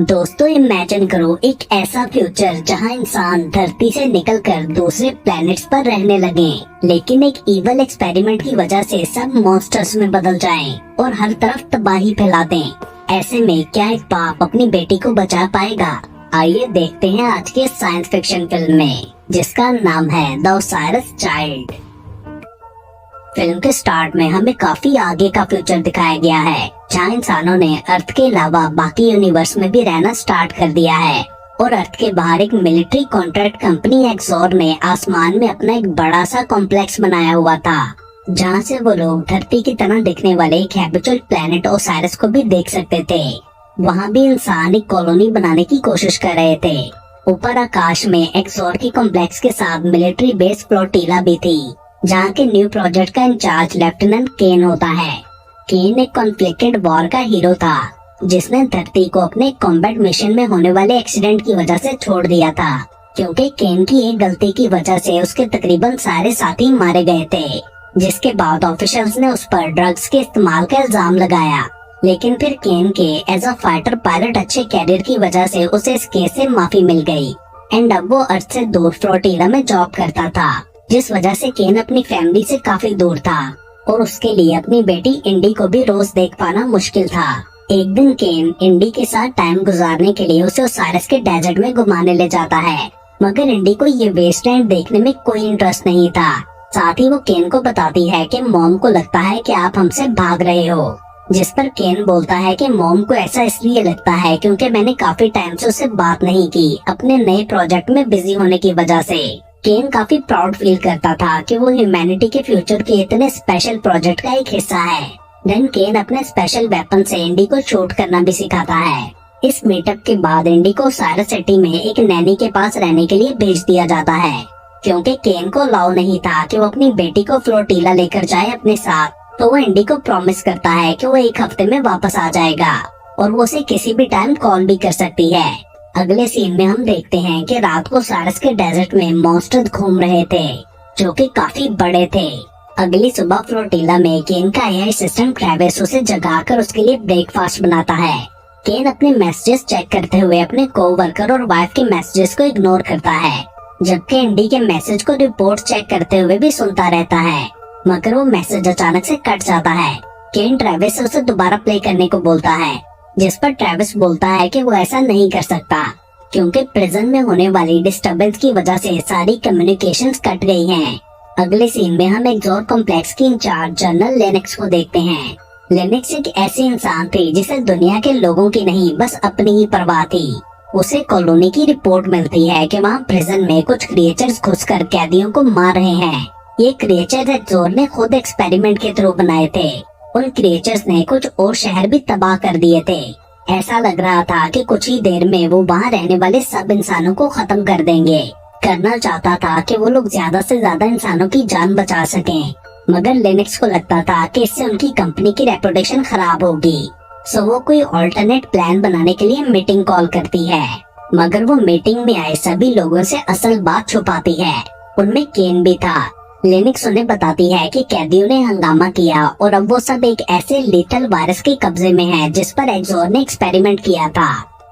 दोस्तों इमेजिन करो एक ऐसा फ्यूचर जहां इंसान धरती से निकलकर दूसरे प्लैनेट्स पर रहने लगे, लेकिन एक इवल एक्सपेरिमेंट की वजह से सब मॉन्स्टर्स में बदल जाएं और हर तरफ तबाही फैला दें। ऐसे में क्या एक बाप अपनी बेटी को बचा पाएगा? आइए देखते हैं आज के साइंस फिक्शन फिल्म में, जिसका नाम है द ओसाइरस चाइल्ड। फिल्म के स्टार्ट में हमें काफी आगे का फ्यूचर दिखाया गया है, जहाँ इंसानों ने अर्थ के अलावा बाकी यूनिवर्स में भी रहना स्टार्ट कर दिया है और अर्थ के बाहर एक मिलिट्री कॉन्ट्रैक्ट कंपनी एक्सोर ने आसमान में अपना एक बड़ा सा कॉम्प्लेक्स बनाया हुआ था, जहाँ से वो लोग धरती की तरह दिखने वाले एक हैबिचुअल प्लेनेट ओसाइरस को भी देख सकते थे। वहाँ भी इंसान एक कॉलोनी बनाने की कोशिश कर रहे थे। ऊपर आकाश में एक्सोर की कॉम्प्लेक्स के साथ मिलिट्री बेस फ्लोटीला भी थी, जहाँ के न्यू प्रोजेक्ट का इंचार्ज लेफ्टिनेंट केन होता है। केन एक कॉन्फ्लिक्टेड वॉर का हीरो था, जिसने धरती को अपने कॉम्बैट मिशन में होने वाले एक्सीडेंट की वजह से छोड़ दिया था, क्योंकि केन की एक गलती की वजह से उसके तकरीबन सारे साथी मारे गए थे। जिसके बाद ऑफिशियल्स ने उस पर ड्रग्स के इस्तेमाल का इल्जाम लगाया, लेकिन फिर केन के एज अ फाइटर पायलट अच्छे कैरियर की वजह से उसे इस केस से माफी मिल गई एंड अब वो अर्थ से दूर फ्लोटीला में जॉब करता था, जिस वजह से केन अपनी फैमिली से काफी दूर था और उसके लिए अपनी बेटी इंडी को भी रोज देख पाना मुश्किल था। एक दिन केन इंडी के साथ टाइम गुजारने के लिए उसे ओसाइरस के डेजर्ट में घुमाने ले जाता है, मगर इंडी को ये वेस्टलैंड देखने में कोई इंटरेस्ट नहीं था। साथ ही वो केन को बताती है कि मॉम को लगता है कि आप हमसे भाग रहे हो, जिस पर केन बोलता है कि मॉम को ऐसा इसलिए लगता है क्योंकि मैंने काफी टाइम से उससे बात नहीं की, अपने नए प्रोजेक्ट में बिजी होने की वजह से। केन काफी प्राउड फील करता था कि वो ह्यूमैनिटी के फ्यूचर के इतने स्पेशल प्रोजेक्ट का एक हिस्सा है। देन केन अपने स्पेशल वेपन से इंडी को शूट करना भी सिखाता है। इस मीटअप के बाद इंडी को ओसाइरस सिटी में एक नैनी के पास रहने के लिए भेज दिया जाता है, क्योंकि केन को अलाउ नहीं था कि वो अपनी बेटी को फ्लोटीला लेकर जाए अपने साथ। तो वो इंडी को प्रॉमिस करता है कि वो एक हफ्ते में वापस आ जाएगा और वो उसे किसी भी टाइम कॉल भी कर सकती है। अगले सीन में हम देखते हैं कि रात को ओसाइरस के डेजर्ट में मॉन्स्टर घूम रहे थे, जो कि काफी बड़े थे। अगली सुबह फ्लोटीला में केन का एआई सिस्टम ट्रेविस उसे जगाकर उसके लिए ब्रेकफास्ट बनाता है। केन अपने मैसेजेस चेक करते हुए अपने कोवर्कर और वाइफ के मैसेजेस को इग्नोर करता है, जबकि इंडी के मैसेज को रिपोर्ट चेक करते हुए भी सुनता रहता है, मगर वो मैसेज अचानक से कट जाता है। केन ट्रेविस से उसे दोबारा प्ले करने को बोलता है, जिस पर ट्रेविस बोलता है कि वो ऐसा नहीं कर सकता, क्योंकि प्रिजन में होने वाली डिस्टर्बेंस की वजह से सारी कम्युनिकेशंस कट गई हैं। अगले सीन में हम एक्सोर कॉम्प्लेक्स की इंचार्ज जनरल लेनिक्स को देखते हैं। लेनिक्स एक ऐसी इंसान थी जिसे दुनिया के लोगों की नहीं बस अपनी ही परवाह थी। उसे कॉलोनी की रिपोर्ट मिलती है कि वहाँ प्रिजन में कुछ क्रिएचर्स घुसकर कैदियों को मार रहे हैं। ये क्रिएचर्स एक्सोर ने खुद एक्सपेरिमेंट के थ्रू बनाए थे। उन क्रिएचर्स ने कुछ और शहर भी तबाह कर दिए थे। ऐसा लग रहा था कि कुछ ही देर में वो वहाँ रहने वाले सब इंसानों को खत्म कर देंगे। करना चाहता था कि वो लोग ज्यादा से ज्यादा इंसानों की जान बचा सकें, मगर लेनिक्स को लगता था कि इससे उनकी कंपनी की रेपुटेशन खराब होगी। सो वो कोई ऑल्टरनेट प्लान बनाने के लिए मीटिंग कॉल करती है, मगर वो मीटिंग में आए सभी लोगों से असल बात छुपाती है। उनमें केन भी था। लेनिक्स उन्हें बताती है कि कैदियों ने हंगामा किया और अब वो सब एक ऐसे लिटल वायरस के कब्जे में है जिस पर एक्सोर ने एक्सपेरिमेंट किया था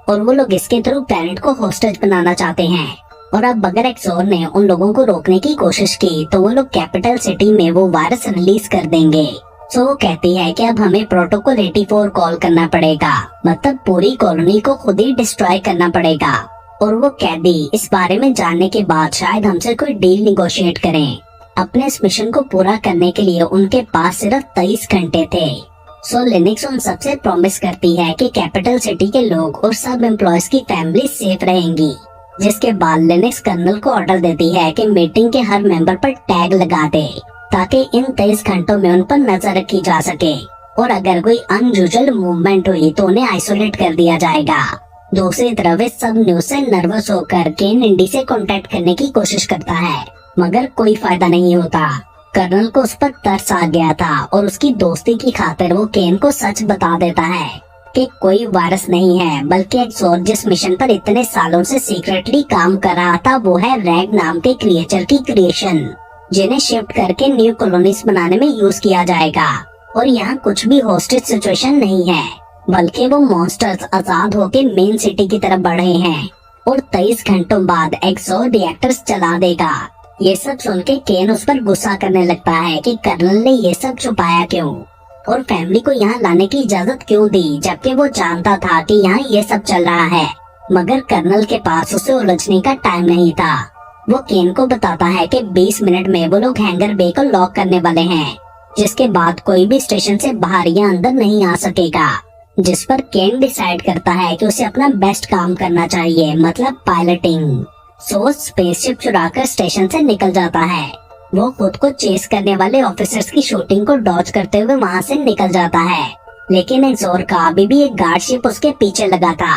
और वो लोग इसके थ्रू प्लेनेट को होस्टेज बनाना चाहते हैं। और अब अगर एक्सोर ने उन लोगों को रोकने की कोशिश की तो वो लोग कैपिटल सिटी में वो वायरस रिलीज कर देंगे। सो वो कहती है कि अब हमें प्रोटोकॉल 84 कॉल करना पड़ेगा, मतलब पूरी कॉलोनी को खुद ही डिस्ट्रॉय करना पड़ेगा। और वो कैदी इस बारे में जानने के बाद शायद हमसे कोई डील निगोशिएट करें। अपने इस मिशन को पूरा करने के लिए उनके पास सिर्फ 23 घंटे थे। सो लिनक्स उन सबसे प्रॉमिस करती है कि कैपिटल सिटी के लोग और सब एम्प्लॉयज की फैमिली सेफ रहेंगी। जिसके बाद लिनक्स कर्नल को ऑर्डर देती है कि मीटिंग के हर मेंबर पर टैग लगा दे, ताकि इन 23 घंटों में उन पर नजर रखी जा सके और अगर कोई अनयूजुअल मूवमेंट हुई तो उन्हें आइसोलेट कर दिया जाएगा। दूसरी तरफ इस सब न्यूज से नर्वस होकर केन इंडी से कांटेक्ट करने की कोशिश करता है, मगर कोई फायदा नहीं होता। कर्नल को उस पर तरस आ गया था और उसकी दोस्ती की खातिर वो केन को सच बता देता है कि कोई वायरस नहीं है, बल्कि एक्सोर जिस मिशन पर इतने सालों से सीक्रेटली काम कर रहा था वो है रैग नाम के क्रिएचर की क्रिएशन, जिन्हें शिफ्ट करके न्यू कॉलोनीज बनाने में यूज किया जाएगा। और यहाँ कुछ भी होस्टेज सिचुएशन नहीं है। बल्कि वो मॉन्स्टर्स आजाद होकर मेन सिटी की तरफ बढ़ रहे हैं और 23 घंटों बाद एक्सो रिएक्टर्स चला देगा। ये सब सुन के केन उस पर गुस्सा करने लगता है कि कर्नल ने ये सब छुपाया क्यों और फैमिली को यहाँ लाने की इजाजत क्यों दी, जबकि वो जानता था कि यहाँ ये सब चल रहा है। मगर कर्नल के पास उसे उलझने का टाइम नहीं था। वो केन को बताता है कि 20 मिनट में वो लोग हैंगर बे को लॉक करने वाले हैं, जिसके बाद कोई भी स्टेशन से बाहर या अंदर नहीं आ सकेगा। जिस पर केन डिसाइड करता है कि उसे अपना बेस्ट काम करना चाहिए, मतलब पायलटिंग। सो स्पेसशिप चुराकर स्टेशन से निकल जाता है। वो खुद को चेस करने वाले ऑफिसर्स की शूटिंग को डॉज करते हुए वहाँ से निकल जाता है, लेकिन एक्सोर का अभी भी एक गार्ड शिप उसके पीछे लगा था।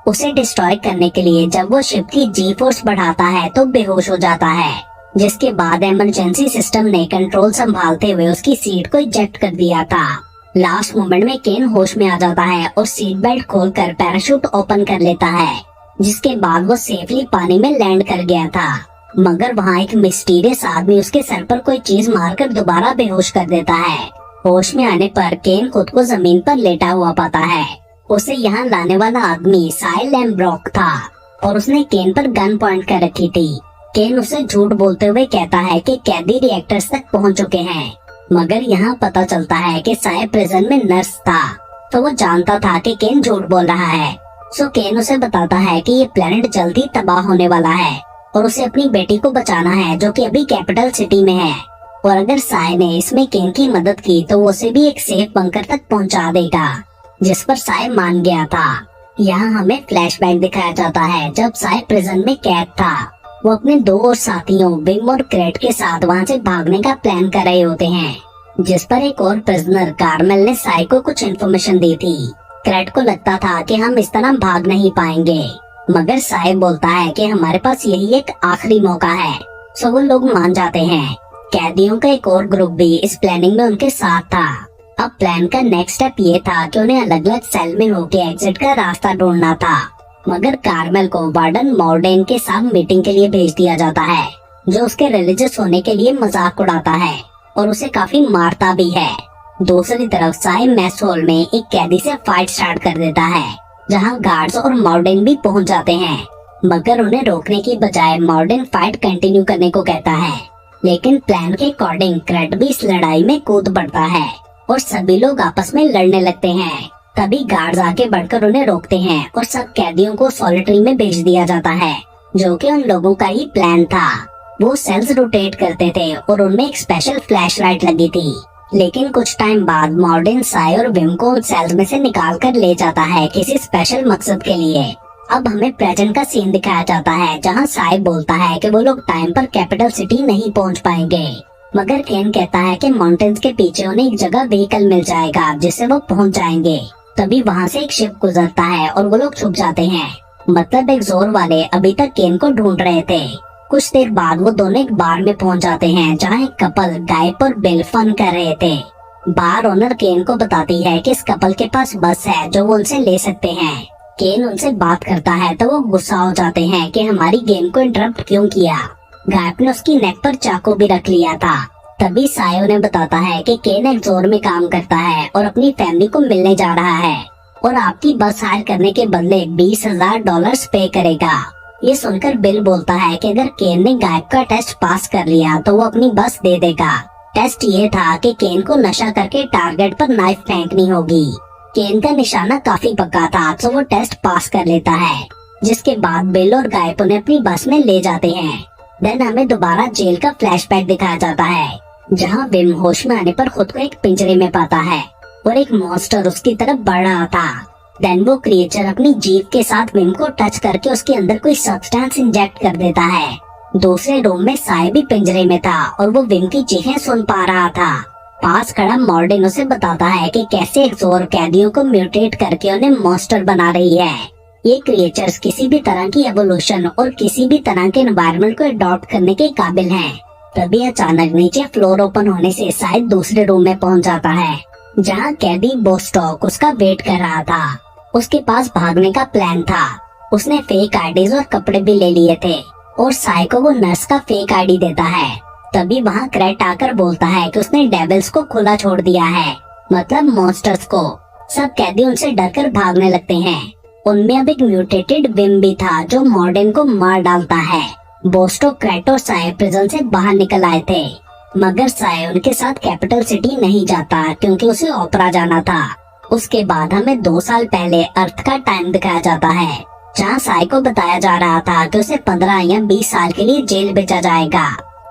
उसे डिस्ट्रॉय करने के लिए जब वो शिप की जी फोर्स बढ़ाता है तो बेहोश हो जाता है, जिसके बाद इमरजेंसी सिस्टम ने कंट्रोल संभालते हुए उसकी सीट को इजेक्ट कर दिया था। लास्ट मोमेंट में केन होश में आ जाता है और सीट बेल्ट खोलकर पैराशूट ओपन कर लेता है, जिसके बाद वो सेफली पानी में लैंड कर गया था। मगर वहाँ एक मिस्टीरियस आदमी उसके सर पर कोई चीज मारकर दोबारा बेहोश कर देता है। होश में आने पर केन खुद को जमीन पर लेटा हुआ पाता है। उसे यहाँ लाने वाला आदमी साइल लैम्ब्रॉक था और उसने केन पर गन पॉइंट कर रखी थी। केन उसे झूठ बोलते हुए कहता है कि कैदी रिएक्टर्स तक पहुँच चुके हैं, मगर यहाँ पता चलता है कि साय प्रिजन में नर्स था, तो वो जानता था कि केन झूठ बोल रहा है। सो केन उसे बताता है कि ये प्लेनेट जल्दी तबाह होने वाला है और उसे अपनी बेटी को बचाना है, जो कि अभी कैपिटल सिटी में है, और अगर साय ने इसमें केन की मदद की तो वो उसे भी एक सेफ बंकर तक पहुंचा देगा, जिस पर साय मान गया था। यहाँ हमें फ्लैशबैक दिखाया जाता है जब साय प्रिजन में कैद था। वो अपने 2 और साथियों विम और क्रेट के साथ वहाँ से भागने का प्लान कर रहे होते हैं, जिस पर एक और प्रिजनर कार्मेल ने साय को कुछ इन्फॉर्मेशन दी थी। क्रेट को लगता था कि हम इस तरह भाग नहीं पाएंगे, मगर साय बोलता है कि हमारे पास यही एक आखिरी मौका है। सो वो लोग मान जाते हैं। कैदियों का एक और ग्रुप भी इस प्लानिंग में उनके साथ था। अब प्लान का नेक्स्ट स्टेप ये था कि उन्हें अलग अलग सेल में होकर एग्जिट का रास्ता ढूंढना था। मगर कार्मेल को वार्डन मॉर्डेन के साथ मीटिंग के लिए भेज दिया जाता है, जो उसके रिलीजियस होने के लिए मजाक उड़ाता है और उसे काफी मारता भी है। दूसरी तरफ साय मैस हॉल में एक कैदी से फाइट स्टार्ट कर देता है, जहां गार्ड्स और मॉर्डेन भी पहुंच जाते हैं, मगर उन्हें रोकने की बजाय मॉर्डेन फाइट कंटिन्यू करने को कहता है। लेकिन प्लान के अकॉर्डिंग क्रेट भी इस लड़ाई में कूद पड़ता है और सभी लोग आपस में लड़ने लगते हैं। तभी गार्ड्स आके बढ़कर उन्हें रोकते हैं और सब कैदियों को सॉलिटरी में भेज दिया जाता है, जो कि उन लोगों का ही प्लान था। वो सेल्स रोटेट करते थे और उनमें एक स्पेशल फ्लैश लाइट लगी थी। लेकिन कुछ टाइम बाद मॉर्डेन साय और विम को सेल्स में से निकाल कर ले जाता है किसी स्पेशल मकसद के लिए। अब हमें प्रेजेंट का सीन दिखाया जाता है, जहां साय बोलता है कि वो लोग टाइम पर कैपिटल सिटी नहीं पहुंच पाएंगे, मगर केन कहता है कि माउंटेन्स के पीछे उन्हें एक जगह व्हीकल मिल जाएगा जिससे वो पहुंच जाएंगे। तभी वहां से एक शिप गुजरता है और वो लोग छुप जाते हैं। मतलब एक्सोर वाले अभी तक केन को ढूंढ रहे थे। कुछ देर बाद वो दोनों एक बार में पहुंच जाते हैं, जहां एक कपल गायब और बिल फन कर रहे थे। बार ओनर केन को बताती है कि इस कपल के पास बस है जो वो उनसे ले सकते हैं। केन उनसे बात करता है तो वो गुस्सा हो जाते हैं कि हमारी गेम को इंटरप्ट क्यों किया। गायब ने उसकी नेक पर चाकू भी रख लिया था। तभी साय उन्हें बताता है कि केन एक्सोर में काम करता है और अपनी फैमिली को मिलने जा रहा है और आपकी बस हायर करने के बदले $20,000 पे करेगा। ये सुनकर बिल बोलता है कि अगर केन ने गायब का टेस्ट पास कर लिया तो वो अपनी बस दे देगा। टेस्ट ये था कि केन को नशा करके टारगेट पर नाइफ फेंकनी होगी। केन का निशाना काफी पक्का था, तो वो टेस्ट पास कर लेता है, जिसके बाद बिल और गायब उन्हें अपनी बस में ले जाते हैं। देन हमें दोबारा जेल का फ्लैशबैक दिखाया जाता है, जहां विम होश में आने पर खुद को एक पिंजरे में पाता है और एक मॉन्स्टर उसकी तरफ बढ़ रहा था। देन वो क्रिएचर अपनी जीभ के साथ विम को टच करके उसके अंदर कोई सब्सटेंस इंजेक्ट कर देता है। दूसरे रूम में साय भी पिंजरे में था और वो विम की चीखें सुन पा रहा था। पास खड़ा मॉर्डेन उसे बताता है कि कैसे एक्सोर कैदियों को म्यूटेट करके उन्हें मॉन्स्टर बना रही है। ये क्रिएचर्स किसी भी तरह की एवोल्यूशन और किसी भी तरह के एनवायरनमेंट को अडॉप्ट करने के काबिल हैं। तभी अचानक नीचे फ्लोर ओपन होने से शायद दूसरे रूम में पहुंच जाता है, जहां कैदी बोस्टॉक उसका वेट कर रहा था। उसके पास भागने का प्लान था। उसने फेक आईडीज और कपड़े भी ले लिए थे और साय को वो नर्स का फेक आईडी देता है। तभी वहाँ क्रेट आकर बोलता है कि उसने डेविल्स को खुला छोड़ दिया है, मतलब मॉन्स्टर्स को, सब कैदी उनसे डरकर भागने लगते हैं। उनमें अब एक म्यूटेटेड विम भी था जो मॉर्डन को मार डालता है। बोस्टो, क्रेट और साय प्रिजन से बाहर निकल आए थे, मगर साय उनके साथ कैपिटल सिटी नहीं जाता क्योंकि उसे ओपरा जाना था। उसके बाद हमें 2 साल पहले अर्थ का टाइम दिखाया जाता है, जहाँ साय को बताया जा रहा था कि उसे 15 या 20 साल के लिए जेल भेजा जाएगा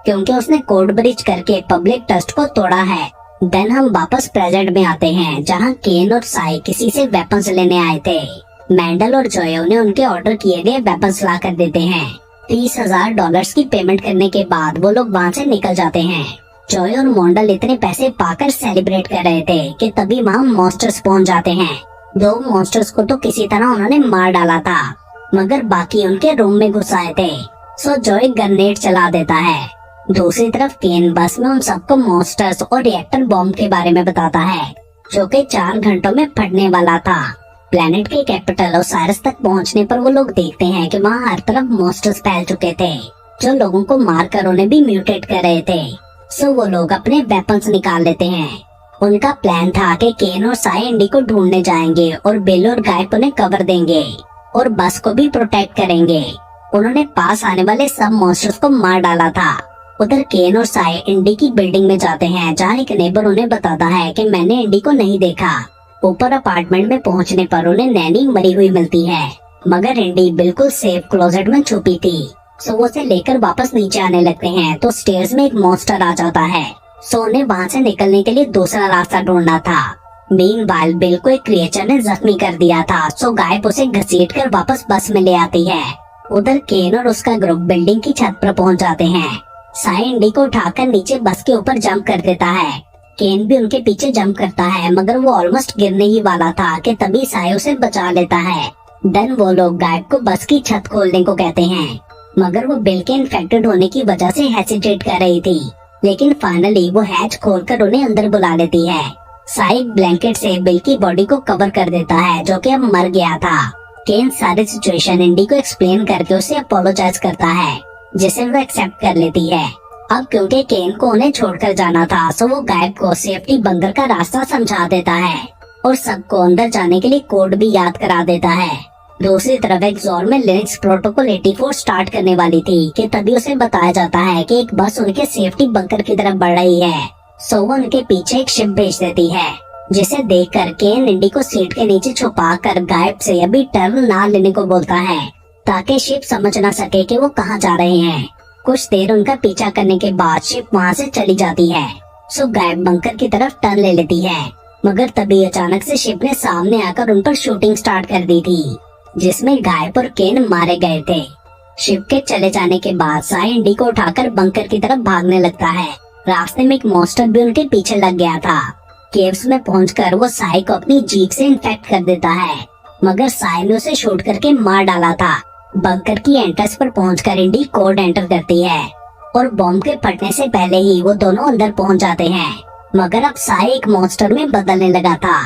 क्योंकि उसने कोड ब्रीच करके पब्लिक ट्रस्ट को तोड़ा है। देन हम वापस प्रेजेंट में आते हैं, जहाँ केन और साय किसी से वेपन्स लेने आए थे। मैंडल और जोयो ने उनके ऑर्डर किए गए वेपन्स ला कर देते हैं। $30,000 की पेमेंट करने के बाद वो लोग वहाँ से निकल जाते हैं। जोयो और मोंडल इतने पैसे पाकर सेलिब्रेट कर रहे थे कि तभी वहाँ मॉन्स्टर्स पहुँच जाते हैं। 2 मॉन्स्टर्स को तो किसी तरह उन्होंने मार डाला था, मगर बाकी उनके रूम में घुस आए थे। सो जोय ग्रेनेड चला देता है। दूसरी तरफ केन बस में उन सबको मॉन्स्टर्स और रिएक्टर बॉम्ब के बारे में बताता है, जो कि 4 घंटों में फटने वाला था। प्लेनेट के कैपिटल ओसाइरस तक पहुंचने पर वो लोग देखते हैं कि वहाँ हर तरफ मॉन्स्टर्स फैल चुके थे, जो लोगों को मारकर उन्हें भी म्यूटेट कर रहे थे। सो वो लोग अपने वेपन्स निकाल लेते हैं। उनका प्लान था कि केन और साय इंडी को ढूंढने जाएंगे और बिल और गायप उन्हें कवर देंगे और बस को भी प्रोटेक्ट करेंगे। उन्होंने पास आने वाले सब मॉन्स्टर्स को मार डाला था। उधर केन और साय इंडी की बिल्डिंग में जाते हैं, जहाँ एक नेबर उन्हें बताता है कि मैंने इंडी को नहीं देखा। ऊपर अपार्टमेंट में पहुँचने पर उन्हें नैनी मरी हुई मिलती है, मगर इंडी बिल्कुल सेफ क्लोजेट में छुपी थी। सो वो उसे लेकर वापस नीचे आने लगते हैं तो स्टेयर्स में एक मॉन्स्टर आ जाता है। सो उन्हें वहाँ से निकलने के लिए दूसरा रास्ता ढूंढना था। मीनवाइल बिल को एक क्रिएचर ने जख्मी कर दिया था, सो गायब उसे घसीट कर वापस बस में ले आती है। उधर केन और उसका ग्रुप बिल्डिंग की छत पर पहुँच जाते हैं। साय इंडी को उठाकर नीचे बस के ऊपर जंप कर देता है। केन भी उनके पीछे जंप करता है, मगर वो ऑलमोस्ट गिरने ही वाला था कि तभी साय उसे बचा लेता है। देन वो लोग गायब को बस की छत खोलने को कहते हैं, मगर वो बिल के इन्फेक्टेड होने की वजह से हेसिटेट कर रही थी। लेकिन फाइनली वो हैच खोलकर उन्हें अंदर बुला लेती है। साय ब्लैंकेट से बिल की बॉडी को कवर कर देता है, जो कि अब मर गया था। केन सारी सिचुएशन इंडी को एक्सप्लेन करके उसे अपोलोजाइज करता है, जिसे वो एक्सेप्ट कर लेती है। अब क्योंकि केन को उन्हें छोड़कर जाना था, सो वो गायब को सेफ्टी बंकर का रास्ता समझा देता है और सबको अंदर जाने के लिए कोड भी याद करा देता है। दूसरी तरफ एक्सोर में लिनक्स प्रोटोकॉल 84 स्टार्ट करने वाली थी कि तभी उसे बताया जाता है कि एक बस उनके सेफ्टी बंकर की तरफ बढ़ रही है। सो वो उनके पीछे एक शिप भेज देती है, जिसे देखकर केन इंडी को सीट के नीचे छुपा कर गायब से अभी टर्न ना लेने को बोलता है, ताकि शिप समझ ना सके कि वो कहाँ जा रहे हैं। कुछ देर उनका पीछा करने के बाद शिप वहाँ से चली जाती है। सो गायब बंकर की तरफ टर्न ले लेती है, मगर तभी अचानक से शिप ने सामने आकर उन पर शूटिंग स्टार्ट कर दी थी, जिसमें गायब और केन मारे गए थे। शिप के चले जाने के बाद साय इंडी को उठाकर बंकर की तरफ भागने लगता है। रास्ते में एक मॉन्स्टर भी उनके पीछे लग गया था। केव्स में पहुंचकर वो साय को अपनी जीभ से इन्फेक्ट कर देता है, मगर साय ने उसे शूट करके मार डाला था। बंकर की एंट्रेंस पर पहुंचकर इंडी कोड एंटर करती है और बॉम्ब के फटने से पहले ही वो दोनों अंदर पहुंच जाते हैं, मगर अब साय एक मॉन्स्टर में बदलने लगा था।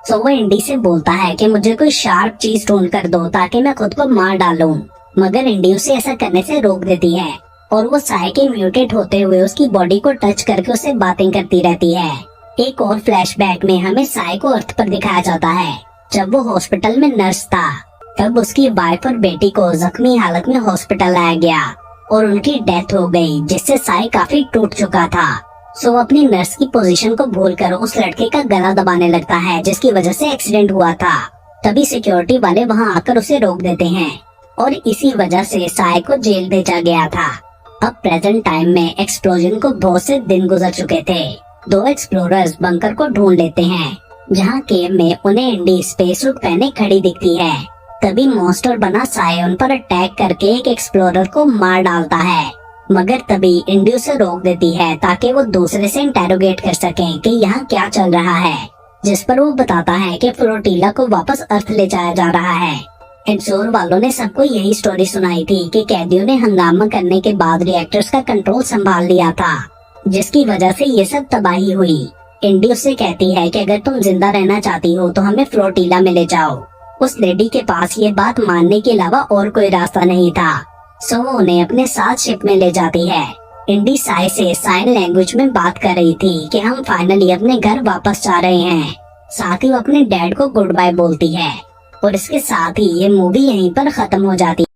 सो वो इंडी से बोलता है कि मुझे कोई शार्प चीज ढूंढ कर दो ताकि मैं खुद को मार डालूं, मगर इंडी उसे ऐसा करने से रोक देती है और वो साय के म्यूटेट होते हुए उसकी बॉडी को टच करके उससे बातें करती रहती है। एक और फ्लैशबैक में हमें साय को अर्थ पर दिखाया जाता है, जब वो हॉस्पिटल में नर्स था। तब उसकी वाइफ और बेटी को जख्मी हालत में हॉस्पिटल लाया गया और उनकी डेथ हो गई, जिससे साय काफी टूट चुका था। सो अपनी नर्स की पोजीशन को भूलकर उस लड़के का गला दबाने लगता है, जिसकी वजह से एक्सीडेंट हुआ था। तभी सिक्योरिटी वाले वहां आकर उसे रोक देते हैं और इसी वजह से साय को जेल भेजा गया था। अब प्रेजेंट टाइम में एक्सप्लोजन को बहुत से दिन गुजर चुके थे। 2 एक्सप्लोरर्स बंकर को ढूंढ लेते हैं, जहाँ केव में उन्हें इंडी स्पेस सूट पहने खड़ी दिखती है। तभी मॉन्स्टर बना साय उन पर अटैक करके एक एक्सप्लोरर को मार डालता है, मगर तभी इंडी उसे रोक देती है ताकि वो दूसरे से इंटेरोगेट कर सकें कि यहाँ क्या चल रहा है, जिस पर वो बताता है कि फ्लोटिला को वापस अर्थ ले जाया जा रहा है। एक्सोर वालों ने सबको यही स्टोरी सुनाई थी कि कैदियों ने हंगामा करने के बाद रिएक्टर्स का कंट्रोल संभाल लिया था, जिसकी वजह से ये सब तबाही हुई। इंडी उससे कहती है कि अगर तुम जिंदा रहना चाहती हो तो हमें फ्लोटिला में ले जाओ। उस लेडी के पास ये बात मानने के अलावा और कोई रास्ता नहीं था, सो वो उन्हें अपने साथ शिप में ले जाती है। इंडी साय से साइन लैंग्वेज में बात कर रही थी कि हम फाइनली अपने घर वापस जा रहे हैं। साथ ही वो अपने डैड को गुड बाय बोलती है और इसके साथ ही ये मूवी यहीं पर खत्म हो जाती है।